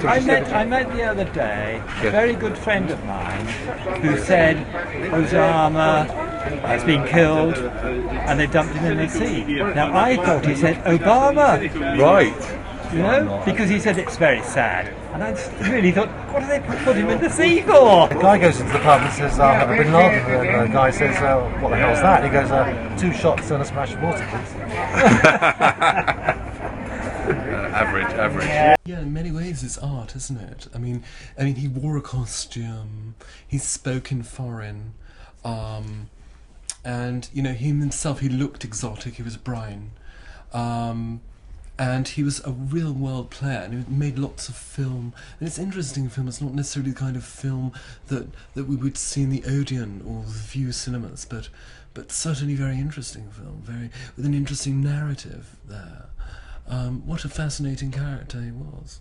I met the other day a very good friend of mine who said Osama has been killed and they dumped him in the sea. Now I thought he said Obama. Right. You know, because he said it's very sad. And I just really thought, what do they put him in the sea for? The guy goes into the pub and says, I'll have a biN Laden. And the guy says, what the hell's that? And he goes, 2 shots and a splash of water, please. Average. Yeah, in many ways it's art, isn't it? I mean, he wore a costume, he spoke in foreign, and, you know, himself, he looked exotic, he was brown. And he was a real world player, and he made lots of film. And it's interesting film. It's not necessarily the kind of film that we would see in the Odeon or the View cinemas, but certainly very interesting film, with an interesting narrative there. What a fascinating character he was.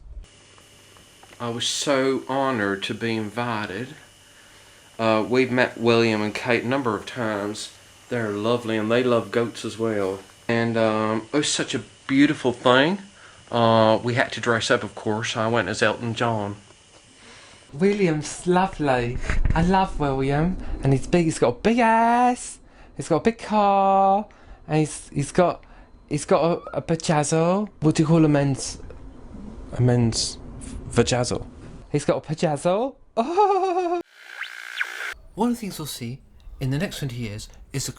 I was so honoured to be invited. We've met William and Kate a number of times. They're lovely, and they love goats as well. And it was such a beautiful thing. We had to dress up, of course. I went as Elton John. William's lovely. I love William, and he's big. He's got a big ass. He's got a big car, and he's got a pajazzle. What do you call a men's vajazzle? He's got a pajazzle. Oh. One of the things we'll see in the next 20 years is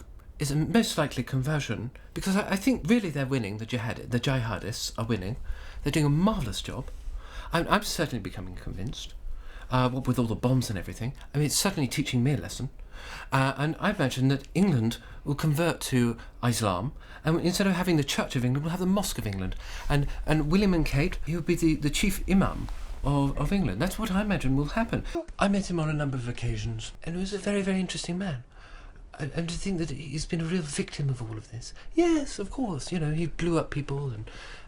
a most likely conversion, because I think really they're winning. The jihadists are winning. They're doing a marvellous job. I'm certainly becoming convinced. What with all the bombs and everything, I mean, it's certainly teaching me a lesson. And I imagine that England will convert to Islam, and instead of having the Church of England, we'll have the Mosque of England. And William and Kate, he will be the chief imam of England. That's what I imagine will happen. I met him on a number of occasions, and he was a very, very interesting man. And to think that he's been a real victim of all of this. Yes, of course, you know, he blew up people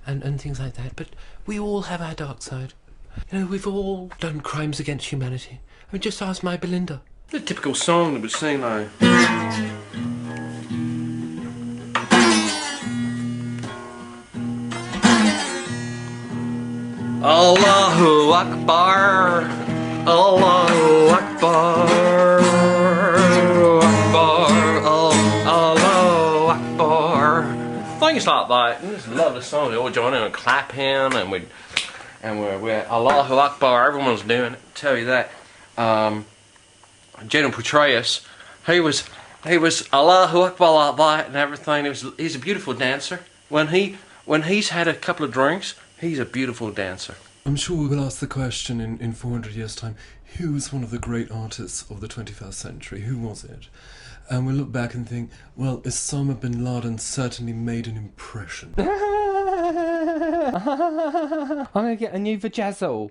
and things like that, but we all have our dark side. You know, we've all done crimes against humanity. I mean, just ask my Belinda. The typical song that would sing like... Allahu Akbar, Allahu Akbar, Allahu Akbar. Things like that. And it's a lovely song. We all join in and clap in, and we're Allahu Akbar. Everyone's doing it. I'll tell you that. General Petraeus, he was Allahu Akbar like that and everything. He's a beautiful dancer. When he's had a couple of drinks, he's a beautiful dancer. I'm sure we will ask the question in 400 years' time, who was one of the great artists of the 21st century? Who was it? And we'll look back and think, well, Osama bin Laden certainly made an impression. I'm going to get a new vajazzle.